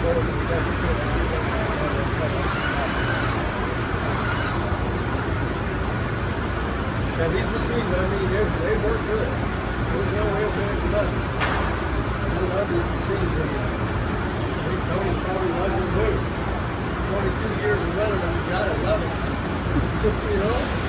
Now these machines, I mean, they work good. There's no real fancy nothing. I love these machines. I think Tony probably loves them too. 22 years of running them, you gotta love it. You know?